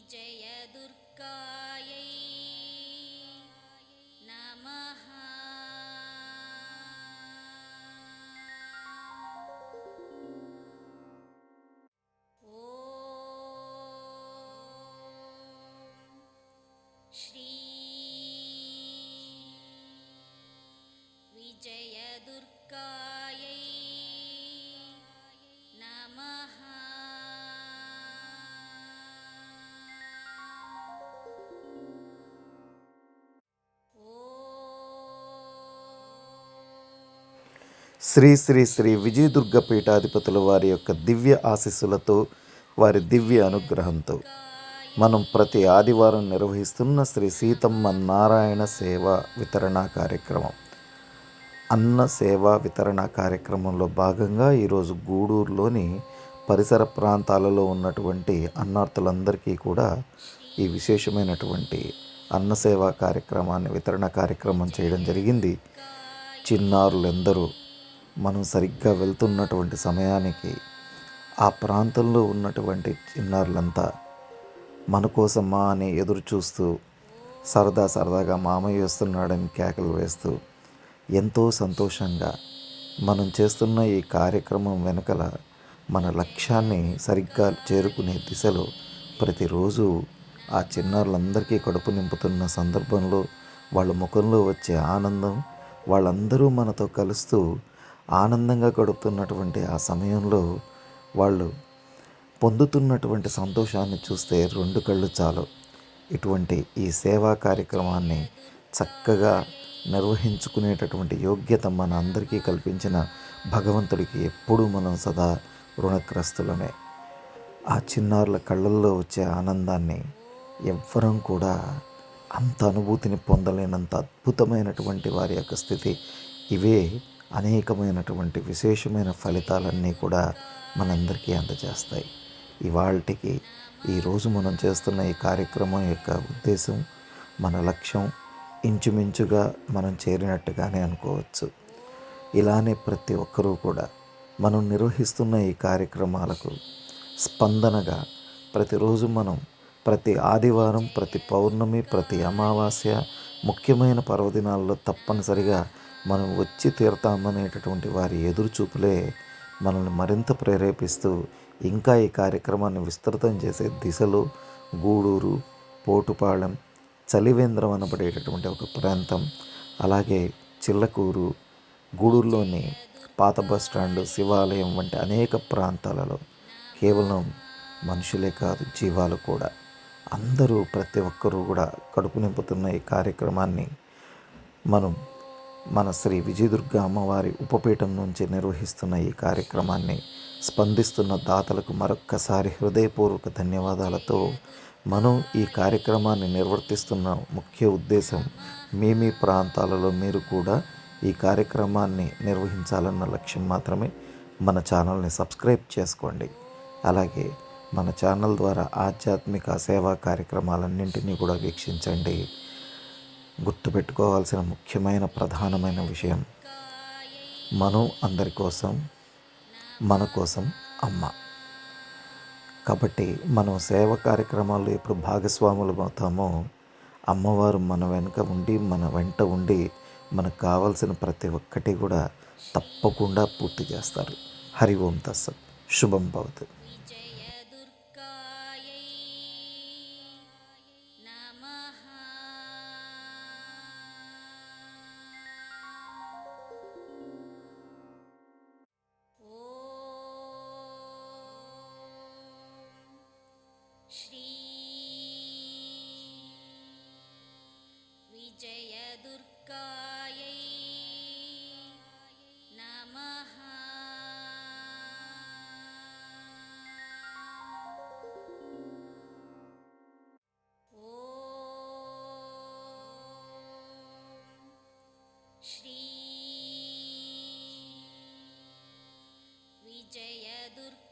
विजयदुर्गायै नमः। ॐ श्री विजयदुर्गायै नमः। శ్రీ శ్రీ శ్రీ విజయదుర్గ పీఠాధిపతుల వారి యొక్క దివ్య ఆశీస్సులతో, వారి దివ్య అనుగ్రహంతో మనం ప్రతి ఆదివారం నిర్వహిస్తున్న శ్రీ సీతమ్మ నారాయణ సేవా వితరణ కార్యక్రమం, అన్న సేవా వితరణ కార్యక్రమంలో భాగంగా ఈరోజు గూడూరులోని పరిసర ప్రాంతాలలో ఉన్నటువంటి అన్నార్థులందరికీ కూడా ఈ విశేషమైనటువంటి అన్న సేవా కార్యక్రమాన్ని, వితరణ కార్యక్రమం చేయడం జరిగింది. చిన్నారులందరూ మనం సరిగ్గా వెళ్తున్నటువంటి సమయానికి ఆ ప్రాంతంలో ఉన్నటువంటి చిన్నారులంతా మన కోసమా అని ఎదురు చూస్తూ సరదాగా మామయ్య వస్తున్నాడని కేకలు వేస్తూ ఎంతో సంతోషంగా మనం చేస్తున్న ఈ కార్యక్రమం వెనకల మన లక్ష్యాన్ని సరిగ్గా చేరుకునే దిశలో ప్రతిరోజు ఆ చిన్నారులందరికీ కడుపు నింపుతున్న సందర్భంలో వాళ్ళ ముఖంలో వచ్చే ఆనందం, వాళ్ళందరూ మనతో కలుస్తూ ఆనందంగా గడుపుతున్నటువంటి ఆ సమయంలో వాళ్ళు పొందుతున్నటువంటి సంతోషాన్ని చూస్తే రెండు కళ్ళు చాలు. ఇటువంటి ఈ సేవా కార్యక్రమాన్ని చక్కగా నిర్వహించుకునేటటువంటి యోగ్యత మన అందరికీ కల్పించిన భగవంతుడికి ఎప్పుడూ మనం సదా రుణగ్రస్తులమే. ఆ చిన్నారుల కళ్ళల్లో వచ్చే ఆనందాన్ని ఎవ్వరం కూడా అంత అనుభూతిని పొందలేనంత అద్భుతమైనటువంటి వారి యొక్క స్థితి. ఇవే అనేకమైనటువంటి విశేషమైన ఫలితాలన్నీ కూడా మనందరికీ అందజేస్తాయి. ఇవాళకి ఈరోజు మనం చేస్తున్న ఈ కార్యక్రమం యొక్క ఉద్దేశం, మన లక్ష్యం ఇంచుమించుగా మనం చేరినట్టుగానే అనుకోవచ్చు. ఇలానే ప్రతి ఒక్కరూ కూడా మనం నిర్వహిస్తున్న ఈ కార్యక్రమాలకు స్పందనగా ప్రతిరోజు మనం ప్రతి ఆదివారం, ప్రతి పౌర్ణమి, ప్రతి అమావాస్య, ముఖ్యమైన పర్వదినాల్లో తప్పనిసరిగా మనం వచ్చి తీరుతామనేటటువంటి వారి ఎదురుచూపులే మనల్ని మరింత ప్రేరేపిస్తూ ఇంకా ఈ కార్యక్రమాన్ని విస్తృతం చేసే దిశలో గూడూరు, పోటుపాళెం, చలివేంద్రం అనబడేటటువంటి ఒక ప్రాంతం, అలాగే చిల్లకూరు, గూడూరులోని పాత బస్టాండు, శివాలయం వంటి అనేక ప్రాంతాలలో కేవలం మనుషులే కాదు, జీవాలు కూడా అందరూ ప్రతి ఒక్కరూ కూడా కడుపు నింపుతున్న ఈ కార్యక్రమాన్ని మనం మన శ్రీ విజయదుర్గ అమ్మవారి ఉపపీఠం నుంచి నిర్వహిస్తున్న ఈ కార్యక్రమాన్ని స్పందిస్తున్న దాతలకు మరొక్కసారి హృదయపూర్వక ధన్యవాదాలతో మనం ఈ కార్యక్రమాన్ని నిర్వర్తిస్తున్న ముఖ్య ఉద్దేశం, మీ ప్రాంతాలలో మీరు కూడా ఈ కార్యక్రమాన్ని నిర్వహించాలన్న లక్ష్యం మాత్రమే. మన ఛానల్ని సబ్స్క్రైబ్ చేసుకోండి. అలాగే మన ఛానల్ ద్వారా ఆధ్యాత్మిక సేవా కార్యక్రమాలన్నింటినీ కూడా వీక్షించండి. గుర్తుపెట్టుకోవాల్సిన ముఖ్యమైన ప్రధానమైన విషయం, మనం అందరి కోసం, మన కోసం అమ్మ. కాబట్టి మనం సేవ కార్యక్రమాల్లో ఎప్పుడు భాగస్వాములు అవుతామో అమ్మవారు మన వెనుక ఉండి, మన వెంట ఉండి మనకు కావాల్సిన ప్రతి ఒక్కటి కూడా తప్పకుండా పూర్తి చేస్తారు. హరి ఓం తత్సత్. శుభం భవతు. विजयदुर्गायै नमः। ॐ श्री विजयदुर्गायै नमः। श्री विजयदुर्गायै